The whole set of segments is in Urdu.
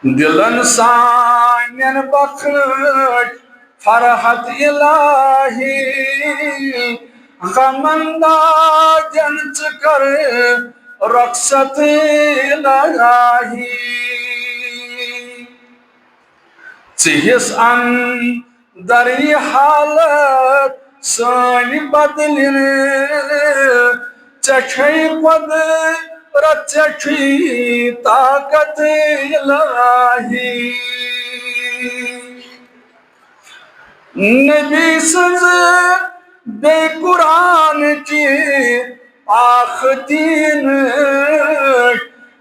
دلن سانین بخش فرحت الہی غمندہ جنچ کر رخصت الہی چہس اندری حالت سانی بدلن چچھئی قدرت چچھئی طاقت الہی نبی سنز بے قرآن کی آخ دین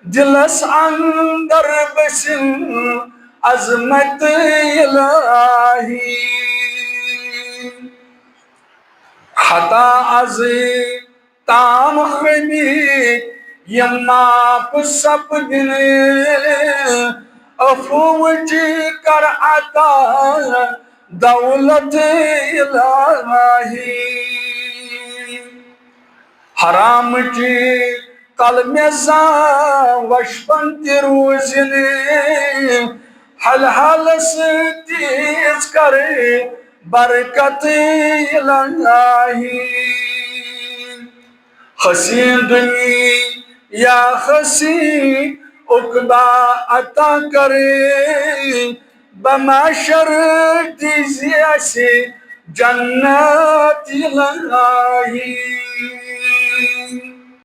دلس اندر بسن عظمت الہی خطا از تام خمی یماپ سب دن افوجی کر عطا دولت الہی حرام کی قلم زان وشپن تروزن حل حل سے تیز کرے برکت الہی حسین دنی یا حسین عقبہ عطا کرے بمعشر دیزی ایسی جنت الہی